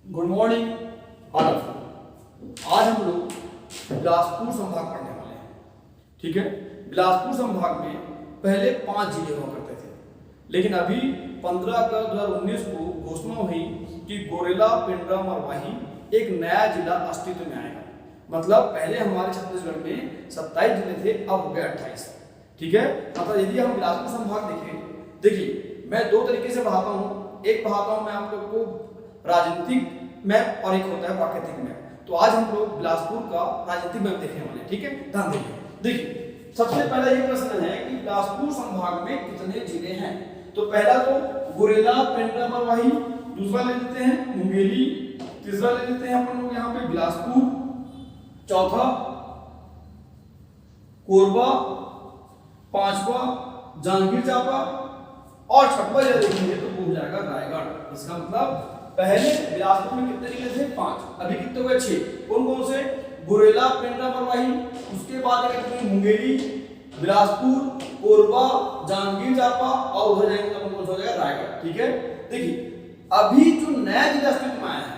Good morning all of you. आज हम लोग बिलासपुर संभाग पढ़ने वाले हैं। ठीक है, बिलासपुर संभाग में पहले 5 जिले हुआ करते थे, लेकिन अभी 15 अगस्त 2019 को घोषणा हुई कि गोरेला, पेंड्रा, मरवाही एक नया जिला अस्तित्व में आएगा। मतलब पहले हमारे छत्तीसगढ़ में 27 जिले थे, अब हो गए 28। ठीक है, मतलब यदि हम बिलासपुर संभाग देखें, देखिए मैं 2 तरीके से पढ़ाता हूँ। एक पढ़ाता हूँ मैं आप लोग को राजनीतिक मैप और एक होता है प्राकृतिक मैप। तो आज हम लोग बिलासपुर का राजनीतिक मैप देखने वाले हैं। ठीक है, ध्यान दीजिए। देखिए सबसे पहला ये प्रश्न है कि बिलासपुर संभाग में कितने जिले हैं। तो पहला तो गोरेला, पेंड्रा, मरवाही, दूसरा ले लेते हैं मुंगेली, तीसरा ले लेते हैं अपन लोग यहाँ पे बिलासपुर, चौथा कोरबा, पांचवा जांजगीर चांपा और छठवा जिला देखेंगे तो वो हो जाएगा रायगढ़। इसका मतलब पहले बिलासपुर में कितने जिले थे? 5। अभी कितने हुए? 6। कौन कौन से? गोरेला, पेंड्रा, मरवाही, उसके बाद मुंगेली, बिलासपुर, कोरबा, जांजगीर चांपा और उधर जाएंगे तो कौन सा हो जाएगा? रायगढ़। ठीक है, देखिए अभी जो नया जिला अस्तित्व में आया है,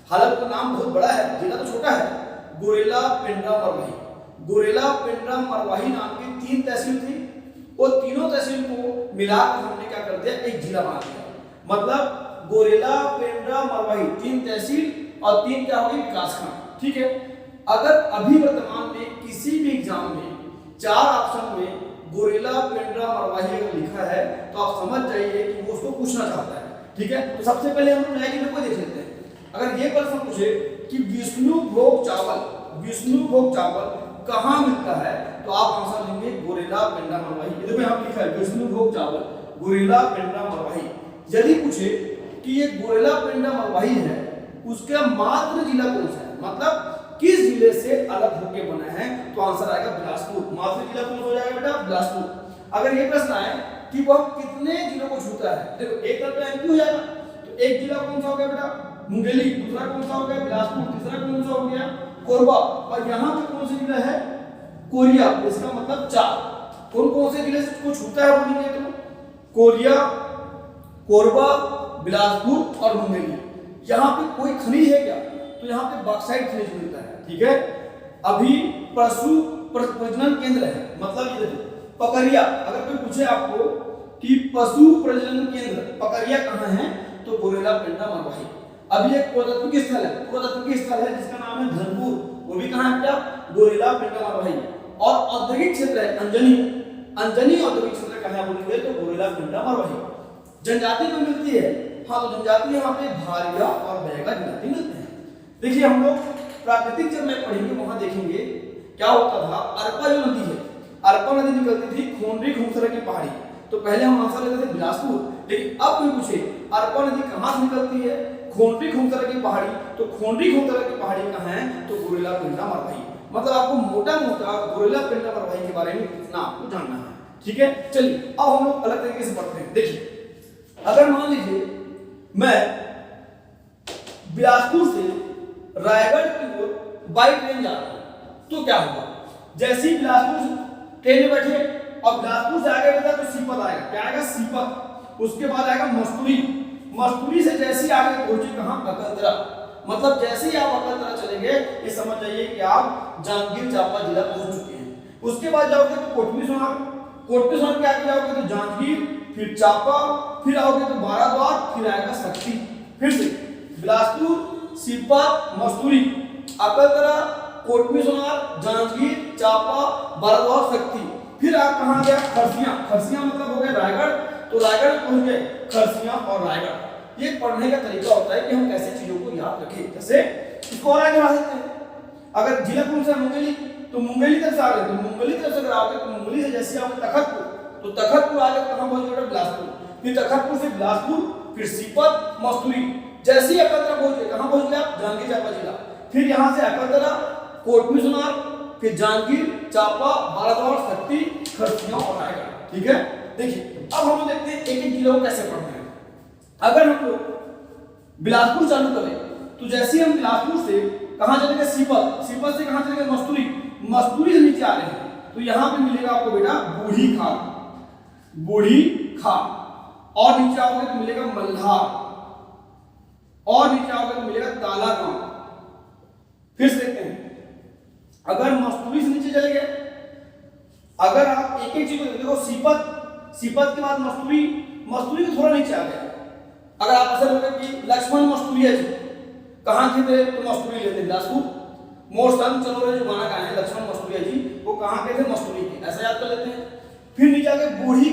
हालांकि तो नाम बहुत बड़ा है, जिला तो छोटा है, गोरेला, पेंड्रा, मरवाही। गोरेला, पेंड्रा, मरवाही नाम की 3 तहसील थी। वो तीनों तहसील को मिलाकर हमने क्या कर दिया? एक जिला बना दिया। मतलब गोरेला, पेंड्रा, मरवाही 3 तहसील और 3 क्या होगी? विकासखंड। ठीक है, अगर अभी वर्तमान में किसी भी एग्जाम में 4 ऑप्शन में गोरेला, पेंड्रा, मरवाही अगर लिखा है तो आप समझ जाइए कि वो उसको पूछना चाहता है। ठीक है, तो सबसे पहले हम नए जिले को देख लेते हैं। अगर ये प्रश्न पूछे कि विष्णुभोग चावल कहाँ मिलता है तो आप आंसर देंगे गोरेला, पेंड्रा, मरवाही। देखो यहाँ लिखा है विष्णुभोग चावल, गोरेला, पेंड्रा, मरवाही। यदि पूछे कि ये गोरेला, पेंड्रा, मरवाही है, उसका मात्र जिला कौन सा है, मतलब किस जिले से अलग होके बना है, तो आंसर आएगा बिलासपुर। मात्र जिला कौन हो जाएगा बेटा? बिलासपुर। अगर ये प्रश्न आए कि वह कितने जिलों को छूता है, देखो एक तरफ तो एमपी हो जाएगा, तो एक जिला कौन सा हो गया बेटा? मुंगेली। दूसरा कौन सा हो गया? बिलासपुर। तीसरा कौन सा हो गया? कोरबा। और यहाँ पे कौन सा जिला है? कोरिया। इसका मतलब 4। कौन कौन से जिले को छूता है बोलेंगे तो? कोरिया, कोरबा, बिलासपुर और मुंगेली। यहाँ पे कोई खनिज है क्या? तो यहाँ पे बॉक्साइट खनिज मिलता है। ठीक है, अभी पशु प्रजनन केंद्र है, मतलब ये पकरिया। अगर कोई पूछे आपको कि पशु प्रजनन केंद्र पकरिया कहाँ है, तो गोरेला, पेंड्रा, मरवाही। अभी एक पुरातत्विक स्थल है जिसका नाम है धनपुर, वो भी कहाँ है बेटा? गोरेला, पेंड्रा, मरवाही। और औद्योगिक क्षेत्र है अंजनी औद्योगिक क्षेत्र कहाँ बोलेंगे तो गोरेला, पेंड्रा, मरवाही। जनजाति में मिलती है, हाँ तो जनजाति यहाँ पे भारिया और बैगा जनजाति मिलते हैं। देखिए हम लोग प्राकृतिक जब मैं पढ़ेंगे वहां देखेंगे क्या होता था। अरपा जो नदी है, अरपा नदी निकलती थी खोंडरी घुमसरा की पहाड़ी। तो पहले हम आंसर लेते थे बिलासपुर, लेकिन अब कोई पूछे अरपा नदी कहाँ से निकलती है? खोंडरी घुमसरा की पहाड़ी। तो खोंडरी घुमसरा की पहाड़ी कहाँ है? तो गोरेला, पेंड्रा, मरवाही। मतलब आपको मोटा गोरेला, पेंड्रा, मरवाही के बारे में इतना आपको जानना है। ठीक है, चलिए अब हम लोग अलग तरीके से पढ़ते हैं। देखिए अगर मान लीजिए मैं बिलासपुर से रायगढ़ की ओर बाई ट्रेन जा रहा हूं तो क्या होगा? जैसे ही बिलासपुर से ट्रेन में बैठे और बिलासपुर से आगे बढ़ा तो सीपत आएगा। क्या आएगा? सीपत। उसके बाद आएगा मस्तूरी से जैसे ही आगे पहुंचे कहां? अकलतरा। मतलब जैसे ही आप अकलतरा चलेंगे ये समझ जाइए कि आप जांजगीर चांपा जिला पहुंच चुके हैं। उसके बाद जाओगे तो कोटमी सोनार के आगे जाओगे तो जांजगीर, फिर चांपा, फिर आओगे तो बाराद्वार, फिर आएगा शक्ति। फिर से बिलासपुर, सीपत, मस्तूरी, अकलतरा, कोटमी सोनार, जांजगीर, चांपा, बाराद्वार, शक्ति। फिर आप कहां गए? खरसिया मतलब हो गया रायगढ़। तो रायगढ़ पहुंच गए, खरसिया और रायगढ़। ये पढ़ने का तरीका होता है कि हम कैसे चीजों को याद रखें। जैसे इसको और आगे बढ़ा सकते हैं। अगर जिला कौन सा? मुंगेली। तो मुंगेली तरफ से आ गए तो मुंगेली तरफ से आओगे तो मुंगेली से जैसे आओगे तखतपुर, तो तखतपुर आ गए कहां पहुंच गए? बिलासपुर। फिर तखतपुर से बिलासपुर, फिर सीपत, मस्तूरी। जैसे ही अकलतरा पहुंचे कहां पहुंच गया? जांजगीर चांपा जिला। फिर यहां से अकलतरा, कोटमी सोनार, फिर जांजगीर चांपा, बाराद्वार, शक्ति, खरसिया और रायगढ़। ठीक है, देखिए अब हम देखते हैं एक एक जिले को कैसे पढ़ना है। अगर हम लोग बिलासपुर चालू करें तो जैसे हम बिलासपुर से कहां चलेंगे? सीपत से कहां चलेंगे? मस्तूरी से नीचे आ रहे हैं तो यहां पे मिलेगा आपको बेटा बूढ़ी खाल और नीचे आओगे तो मिलेगा मल्हार। और नीचे आओगे तो मिलेगा ताला गांव। फिर से देखते हैं, अगर मस्तूरी से नीचे चले गए, अगर आप एक एक चीज को देखो, सीपत के बाद मस्तूरी को थोड़ा नीचे आ गया। अगर आप ऐसा बोले कि लक्ष्मण मस्तूरिया जी कहाँ थे तो मस्तूरी लेते बिलासपुर। मोर संग चलो रे जो गाना गाए हैं लक्ष्मण मस्तूरिया जी, वो कहाँ के थे, मस्तूरी के, ऐसा याद कर लेते हैं। फिर नीचे आगे बूढ़ी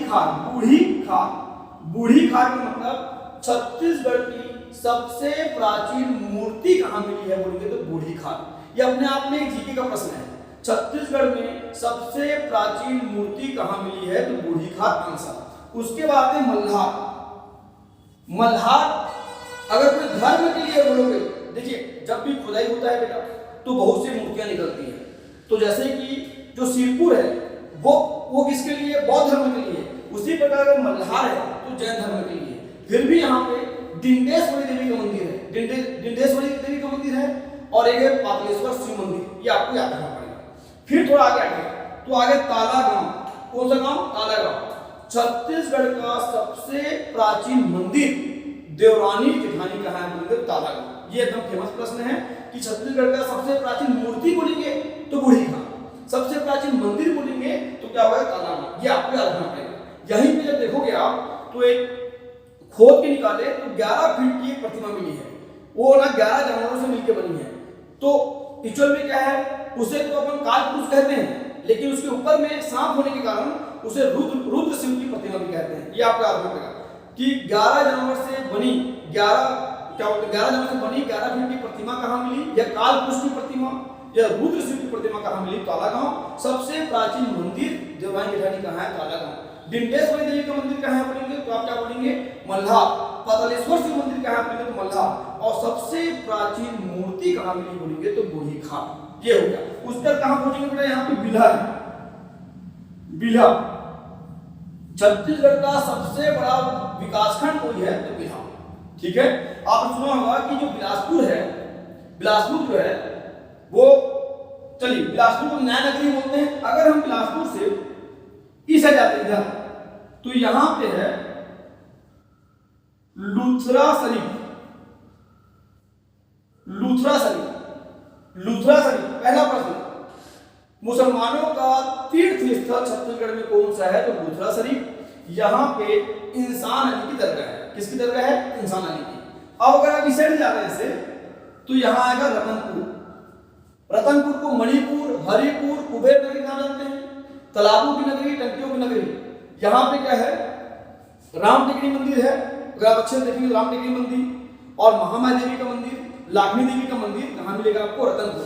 खार का मतलब छत्तीसगढ़ की सबसे प्राचीन मूर्ति कहाँ मिली है बोलेंगे तो बूढ़ी खार। ये अपने आप में एक जीके का प्रश्न है, छत्तीसगढ़ में सबसे प्राचीन मूर्ति कहाँ मिली है तो बूढ़ी खार आंसर। उसके बाद है मल्हार। अगर कोई धर्म के लिए बोलोगे, देखिए जब भी खुदाई होता है बेटा तो बहुत सी मूर्तियां निकलती हैं। तो जैसे कि जो सिरपुर है वो किसके लिए, बौद्ध धर्म के लिए। उसी प्रकार अगर मल्हार है तो जैन धर्म के लिए। फिर भी यहाँ पे डिंडेश्वरी देवी का मंदिर है, डिंडेश्वरी देवी का मंदिर है, और एक है पातालेश्वर शिव मंदिर, ये आपको याद रखना पड़ेगा। फिर थोड़ा आगे तो आगे ताला गांव। कौन सा गांव, ताला गांव। छत्तीसगढ़ का सबसे प्राचीन मंदिर देवरानी जेठानी का है मंदिर ताला गांव। ये एकदम फेमस प्रश्न है कि छत्तीसगढ़ का सबसे प्राचीन मूर्ति बोलेंगे तो बूढ़ी खार, सबसे प्राचीन मंदिर बोलेंगे तो क्या होगा, ताला गांव। ये आपको याद रखना पड़ेगा। यहीं पे जब देखोगे आप तो एक खोद के निकाले तो 11 फीट की एक प्रतिमा मिली है, वो ना 11 जानवरों से मिलकर बनी है। तो एक्चुअल में क्या है, उसे तो अपन काल पुरुष कहते हैं, लेकिन उसके ऊपर में सांप होने के कारण उसे रुद्र शिव की प्रतिमा भी कहते हैं। ये आपको याद रखना पड़ेगा कि 11 जानवर से बनी 11 फीट की प्रतिमा कहाँ मिली, या काल पुरुष की प्रतिमा या रुद्र शिव की प्रतिमा कहाँ मिली, ताला गांव। सबसे प्राचीन मंदिर देवरानी जेठानी कहाँ है, ताला गांव। डिंडेश्वरी देवी का मंदिर कहाँ है बोलेंगे तो आप क्या बोलेंगे, मल्हार। पातालेश्वर शिव मंदिर कहाँ है बोलेंगे तो मल्हार। और सबसे प्राचीन मूर्ति कहाँ मिली बोलेंगे तो बूढ़ी खार। ये हो गया। उसका कहाँ पहुंचेंगे बेटा, यहाँ पे बिल्हा। छत्तीसगढ़ का सबसे बड़ा विकासखंड कोई है तो बिल्हा। ठीक है, आपने सुना होगा कि जो बिलासपुर जो है वो, चलिए बिलासपुर को नया नगरी बोलते हैं। अगर हम बिलासपुर से इस जाते हैं इधर तो यहां पे है लुथरा शरीफ। पहला प्रश्न, मुसलमानों का तीर्थ स्थल छत्तीसगढ़ में कौन सा है तो लुथरा शरीफ। यहाँ पे इंसान अली की दरगाह है। किसकी दरगाह है, इंसान अली की। अब अगर आप इस साइड जाते हैं ऐसे तो यहाँ आएगा रतनपुर को मणिपुर, हरिपुर, कुबेर नगरी नाम जानते हैं, तालाबों की नगरी, टंकियों की नगरी। यहाँ पे क्या है, राम टेकड़ी मंदिर है। अगर आप अच्छे से देखेंगे राम टेकड़ी मंदिर और महामाया देवी का मंदिर, लाखनी देवी का मंदिर कहाँ मिलेगा आपको, रतनपुर।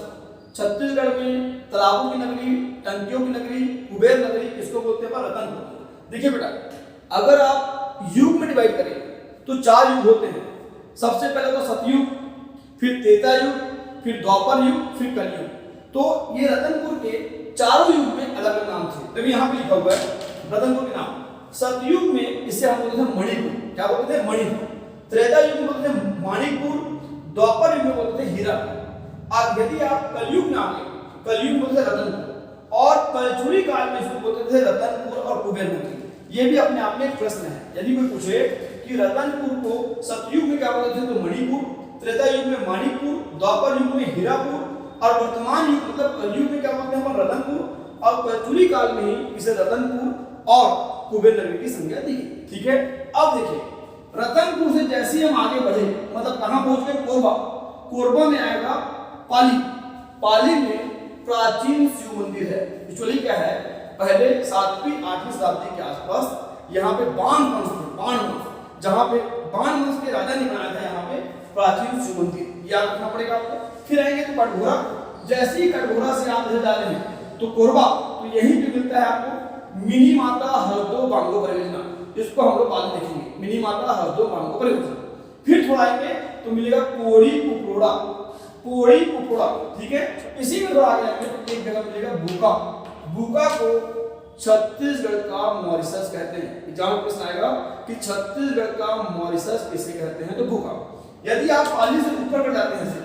छत्तीसगढ़ में तालाबों की नगरी, टंकियों की नगरी, कुबेर नगरी, इसको बोलते हैं रतनपुर। देखिए बेटा, अगर आप युग में डिवाइड करें तो 4 युग होते हैं। सबसे पहले तो सतयुग, फिर त्रेता युग, फिर द्वापर युग, फिर कलयुग। तो ये रतनपुर के चारों युग में अलग अलग नाम थे। देखिए यहाँ पे लिखा हुआ है रतनपुर के नाम। सतयुग में इसे हम बोलते थे मणिपुर, क्या बोलते थे, मणिपुर। त्रेता युग में बोलते थे माणिकपुर, द्वापर युग में बोलते थे हीरापुर। अब यदि आप कलयुग में आ गए, कलयुग में बोलते थे रतनपुर, और कलचुरी काल में इसको बोलते थे रतनपुर और कुबेर नगरी। ये भी अपने आप में एक प्रश्न है। यदि कोई पूछे कि रतनपुर को सतयुग में क्या बोलते थे तो मणिपुर, त्रेता युग में माणिकपुर, द्वापर युग में हीरापुर, और वर्तमान युग मतलब कलयुग में क्या बोलते हैं रतनपुर, और कलचुरी काल में ही इसे रतनपुर और कुबेर नगरी की संज्ञा दी। ठीक है, अब देखिए रतनपुर से जैसे हम आगे बढ़े मतलब कहां पहुंच गए, कोरबा में आएगा पाली में प्राचीन शिव मंदिर है। एक्चुअली क्या है, पहले 7वीं 8वीं शताब्दी के आसपास यहाँ पे बाण वंश, जहाँ पे बाण वंश के राजा ने बनाया था यहाँ पे प्राचीन शिव मंदिर, याद रखना पड़ेगा आपको। फिर आएंगे तो कटघोरा। जैसे ही कटघोरा से आप जा रहे हैं तो कोरबा, तो यहीं पे मिलता है आपको मिनी माता हरदो बांगो परियोजना। इसको हम लोग बाद में देखेंगे, मिनी माता हरदो बांगो परियोजना। फिर थोड़ा आएंगे तो मिलेगा कोड़ी कुपरोड़ा। ठीक है, इसी में थोड़ा आगे आएंगे तो एक जगह मिलेगा बुका को छत्तीसगढ़ का मॉरिशस कहते हैं। एग्जाम प्रश्न आएगा कि छत्तीसगढ़ का मॉरिशस किसे कहते हैं तो बुका। यदि आप पाली से ऊपर कर जाते हैं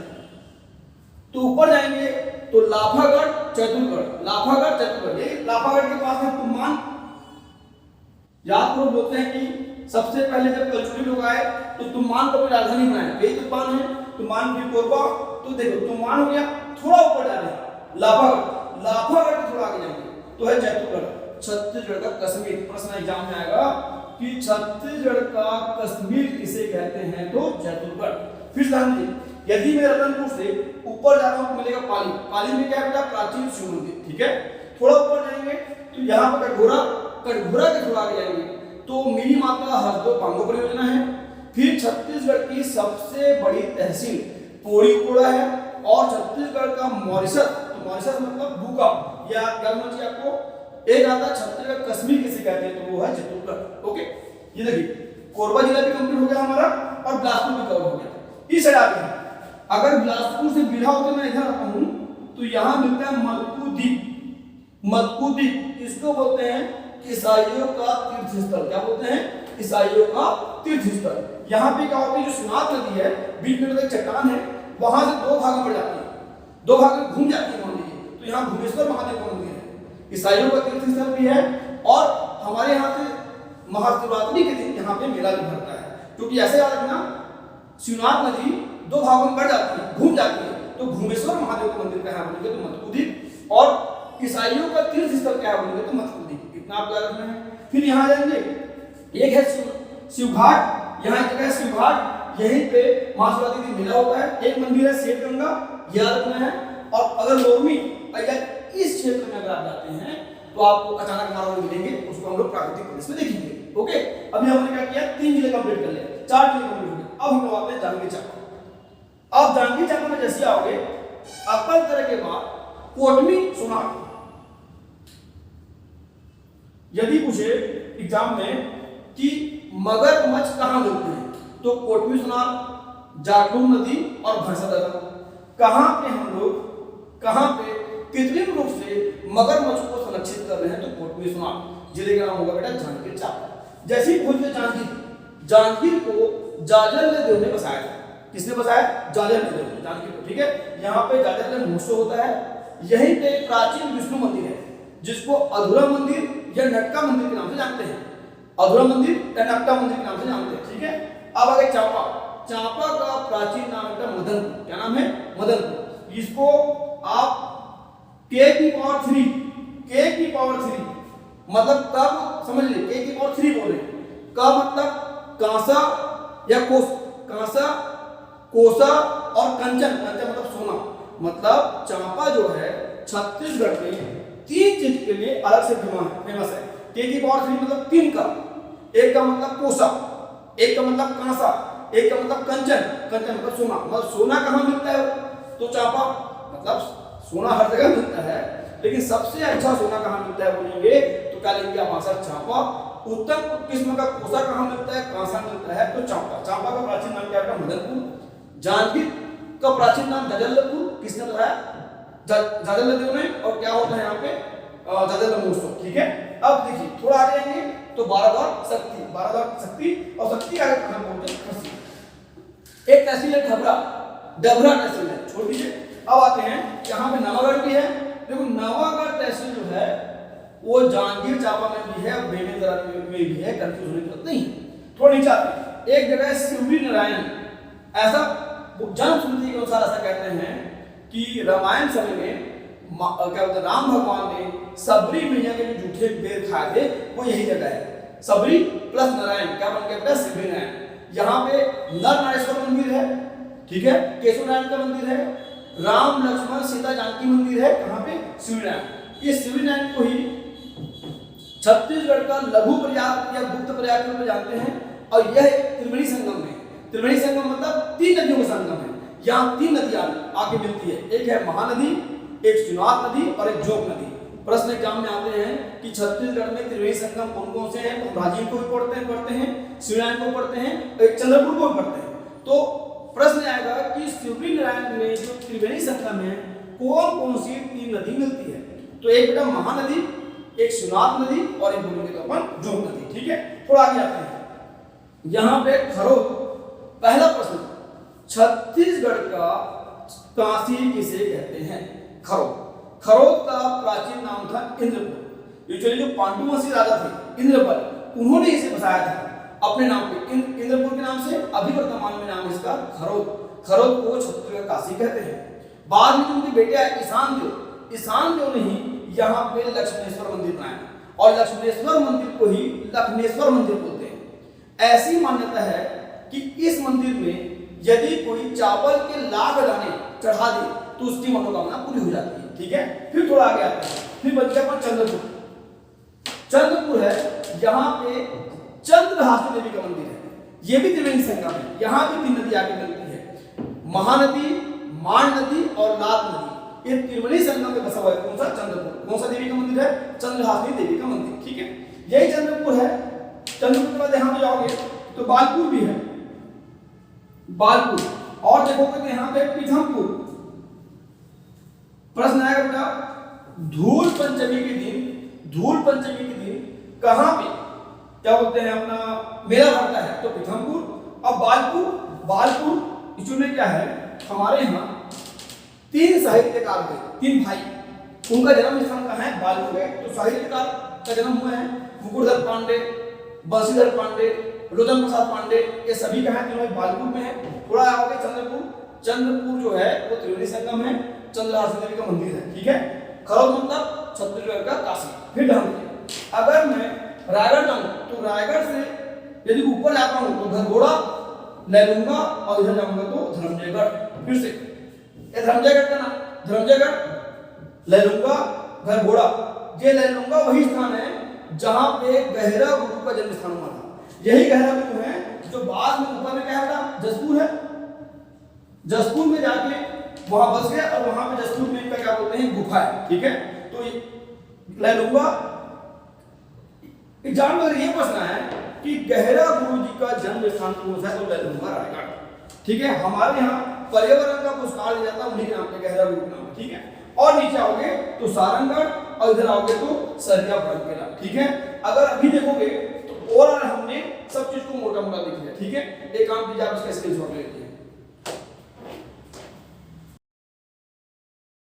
तो ऊपर जाएंगे तो लाफागढ़ चतुरगढ़, ये लाफागढ़ के पास है तुमान। याद करो, बोलते हैं कि सबसे पहले जब कलचुरी लोग आए तो तुमान को भी राजधानी बनाया, यही तुमान है, तुमान भी कोरबा। तो देखो तुमान हो गया, थोड़ा ऊपर जा रहे हैं लाभागढ़, लाभागढ़ के थोड़ा आगे जाएंगे तो है जैतूगढ़, छत्तीसगढ़ का कश्मीर। प्रश्न एग्जाम में आएगा कि छत्तीसगढ़ का कश्मीर किसे कहते हैं, तो जैतूगढ़। फिर ध्यान दीजिए, यदि मैं रतनपुर से ऊपर जा रहा हूं तो मिलेगा पाली, पाली में क्या है बेटा, प्राचीन शिव मंदिर, ठीक है। थोड़ा ऊपर जाएंगे तो यहाँ पर कटघोरा, कटघोरा के थोड़ा आगे जाएंगे तो मिनी माता हरदो पांगो परियोजना है। फिर छत्तीसगढ़ की सबसे बड़ी तहसील पौड़ी कोड़ा है, और छत्तीसगढ़ का मॉरिशस, तो मॉरिशस मतलब भूखा, या क्या होना चाहिए आपको, एक आता छत्तीसगढ़ कश्मीर किसे कहते हैं, तो वो है जैतूगढ़। ओके, ये देखिए कोरबा जिला भी कंप्लीट हो गया हमारा और बिलासपुर भी कवर हो गया। इस साइड आ गया, अगर बिलासपुर से बिरहा होकर मैं इधर आता हूं तो यहां मिलता है मलकू द्वीप, मलकू द्वीप इसको बोलते हैं ईसाइयों का तीर्थ स्थल। क्या बोलते हैं, ईसाइयों का तीर्थ स्थल। यहाँ पे क्या होता है, जो सुनात नदी है बीच में एक चट्टान है, वहां से दो भागों में जाती है, दो भाग में घूम जाती है मान लीजिए, तो यहाँ घुमेश्वर महादेव का मंदिर है, ईसाइयों का तीर्थ स्थल भी है। और हमारे यहाँ से महाशिवरात्रि के दिन यहाँ पे मेला भी भरता है, क्योंकि ऐसे याद रखना शिवनाथ नदी दो भागों में बढ़ जाती है, घूम जाती है, तो घुमेश्वर महादेव का मंदिर कहाँ बनेंगे, तो मलकू द्वीप, और ईसाइयों का तीर्थ स्थल क्या बनेंगे, तो मलकू द्वीप। इतना आप याद रखना है। फिर यहाँ जाएंगे, एक है शिवघाट, यहाँ एक जगह शिवघाट, यहीं पे महाशिवरात्रि दिन मेला होता है। एक मंदिर है श्वेत गंगा, याद रखना है। और अगर लोरमी इस क्षेत्र में अगर आप जाते हैं तो आपको अचानक मार्ग मिलेंगे, उसको हम लोग प्राकृतिक प्रदेश में देखेंगे। ओके, अभी हमने क्या किया, 3 जिले कंप्लीट कर लिए, 4 जिले कंप्लीट हो गए। अब हम लोग आते हैं जांजगीर चांपा। अब जांजगीर चांपा में जैसे आओगे, अकल तरह के बाद कोटमी सोनार। यदि पूछे एग्जाम में कि मगरमच्छ कहां मिलते हैं, तो कोटमी सोनार, जागलून नदी और भरसा दर्रा। कहां पे हम लोग, कहां पे कृत्रिम रूप से मगरमच्छ को संरक्षित कर रहे हैं, तो कोटमी सोनार। जिले का नाम होगा बेटा जांजगीर चांपा। जैसे ही पूछते जांजगीर, जांजगीर को जाजल देव ने बसाया था। किसने बसाया, जाजल देव ने जांजगीर को, ठीक है। यहाँ पे जाजल महोत्सव होता है, यहीं पे प्राचीन विष्णु मंदिर है, जिसको अधूरा मंदिर या नटका मंदिर के नाम से जानते हैं, अधूरा मंदिर या नटका मंदिर के नाम से जानते हैं, ठीक है। अब आगे चांपा, चांपा का प्राचीन नाम है मदनपुर। क्या नाम है, मदनपुर। इसको आप k की पावर 3, k की पावर 3 मतलब कब, समझ लीजिए k की पावर 3 बोल रहे हैं, का मतलब कांसा या कोस, कांसा, कोसा और कंचन, कंचन मतलब सोना। मतलब चांपा जो है छत्तीसगढ़ में 3 चीज के लिए अलग से फेमस है। k की पावर 3 मतलब 3 का, एक का मतलब कोसा, एक का मतलब कांसा, एक का मतलब कंचन, कंचन मतलब सोना। मतलब सोना कहाँ मिलता है, तो चांपा, मतलब सोना हर जगह मिलता है, लेकिन सबसे अच्छा सोना कहाँ मिलता है बोलेंगे तो क्या लेंगे आप आंसर, चांपा। उत्तम किस्म का कोसा कहाँ मिलता है, कांसा मिलता है, तो चांपा। चांपा का प्राचीन नाम क्या है, मदनपुर। जांजगीर का प्राचीन नाम जाजलपुर, किसने बताया, जाजल देव ने। और क्या होता है यहाँ पे, जाजल महोत्सव, ठीक है। अब देखिए थोड़ा आगे आएंगे तो बाराद्वार शक्ति, बाराद्वार शक्ति, और शक्ति आगे कहाँ पहुंचे, एक तहसील है डबरा, डबरा तहसील है, छोड़ दीजिए। अब आते हैं यहाँ पे नवागढ़ भी है। देखो नवागढ़ तहसील जो है वो जांजगीर चांपा में भी है और बेमेतरा में भी है, कंफ्यूज होने की जरूरत नहीं। थोड़ा नीचे आते हैं, एक जगह है शिवरी नारायण। ऐसा जनश्रुति के अनुसार ऐसा कहते हैं कि रामायण समय में क्या बोलते, राम भगवान ने सबरी मैया के जो जूठे बेर खाए थे वो यही जगह है। सबरी प्लस नारायण क्या बन गया, शिवरी नारायण। यहाँ पे नर नारेश्वर मंदिर है, ठीक है, केशव नारायण का मंदिर है, राम लक्ष्मण सीता जानकी मंदिर है, कहाँ पे, शिवनारायण। ये शिवनारायण को ही छत्तीसगढ़ का लघु प्रयाग या गुप्त प्रयाग के रूप में जानते हैं। और यह त्रिवेणी संगम है, त्रिवेणी संगम मतलब 3 नदियों का संगम है। यहाँ 3 नदियां आके मिलती है, एक है महानदी, एक शिवनाथ नदी और एक जोग नदी। प्रश्न एग्जाम में आते हैं कि छत्तीसगढ़ में त्रिवेणी संगम कौन कौन से हैं, तो राजीव को भी पढ़ते हैं, शिवनारायण को पढ़ते हैं, एक चंद्रपुर को भी पढ़ते हैं। तो प्रश्न आएगा कि शिवरी नारायण में जो त्रिवेणी संगम है कौन कौन सी 3 नदी मिलती है, तो एक बेटा महानदी, एक शिवनाथ नदी और एक बोलेंगे तो अपन जोग नदी, ठीक है। थोड़ा आगे आते हैं, यहाँ पे खरोद। पहला प्रश्न, छत्तीसगढ़ का काशी किसे कहते हैं, खरोद। खरोद का प्राचीन नाम था इंद्रपुर। एक्चुअली जो पांडु वंशी राजा थे इंद्रपल, उन्होंने इसे बसाया था। अपने नाम पे, इंद्रपुर के नाम से, अभी वर्तमान में नाम इसका खरोद। खरोद को छत्तीसगढ़ का काशी कहते हैं। बाद में जो उनके बेटे आए ईशान देव ने ही यहाँ पे लक्ष्मणेश्वर मंदिर बनाया और लक्ष्मणेश्वर मंदिर को ही लखनेश्वर मंदिर बोलते हैं। ऐसी मान्यता है कि इस मंदिर में यदि कोई चावल के लाख दाने चढ़ा दे तो उसकी मनोकामना पूरी हो जाती है। ठीक है, फिर थोड़ा आगे आते हैं, फिर बच गया अपन चंद्रपुर है, यहाँ पे चंद्रहासिनी देवी का मंदिर है। ये भी त्रिवेणी संगम है, यहाँ भी 3 नदी आके मिलती है, महानदी, मान नदी और लाल नदी। ये त्रिवेणी संगम में बसा हुआ है। कौन सा? चंद्रपुर। कौन सा देवी का मंदिर है? चंद्रहासिनी देवी का मंदिर। ठीक है, यही चंद्रपुर है। चंद्रपुर के बाद यहाँ पे जाओगे तो बालपुर भी है, बालपुर। और देखोगे तो यहाँ पे पीथमपुर। प्रश्न आएगा बेटा, धूल पंचमी के दिन कहां पे क्या बोलते हैं अपना मेला भरता है? तो पीथमपुर। अब बालपुर इसमें क्या है, हमारे यहाँ 3 साहित्यकार हुए, 3 भाई, उनका जन्म स्थान कहाँ है? बालपुर है। तो साहित्यकार का जन्म हुआ है मुकुटधर पांडे, बंशीधर पांडे, लोचन प्रसाद पांडे, ये सभी कहाँ है? तीनों बालपुर में है। थोड़ा आओगे चंद्रपुर जो है वो त्रिवेणी संगम है, चंद्रहासिनी देवी का मंदिर है। ठीक है, खरोद मतलब छत्तीसगढ़ का काशी। फिर अगर मैं रायगढ़ जाऊं तो रायगढ़ से यदि ऊपर जाता हूं तो घरघोड़ा, लैलूंगा और इधर जाऊंगा तो धर्मजयगढ़। फिर से ये धर्मजयगढ़ का नाम, धर्मजयगढ़, लैलूंगा, घरघोड़ा। ये लैलूंगा वही स्थान है जहां पे गहरा गुरु का जन्म स्थान हुआ था। यही गहरा गुरु है जो बाद में ऊपर में क्या है? जसपुर है। जसपुर में जाके वहां बस गए और वहां पे जसपुर में क्या बोलते हैं? गुफा है। ठीक है, तो लैलूंगा एग्जाम में ये पूछना है कि गहरा गुरु जी का जन्म स्थान कौन सा है? तो लैलूंगा, रायगढ़। ठीक है, हमारे यहाँ पर्यावरण का पुरस्कार दिया जाता है उन्हीं के नाम पे, गहरा गुरु के नाम। ठीक है, और नीचे आओगे तो सारंगढ़ और इधर आओगे तो सरिया बड़केला। ठीक है, अगर अभी देखोगे तो ओवरऑल हमने सब चीज को मोटा मोटा लिख लिया। ठीक है, एक काम कीजिए, आप इसका स्क्रीनशॉट ले लीजिए।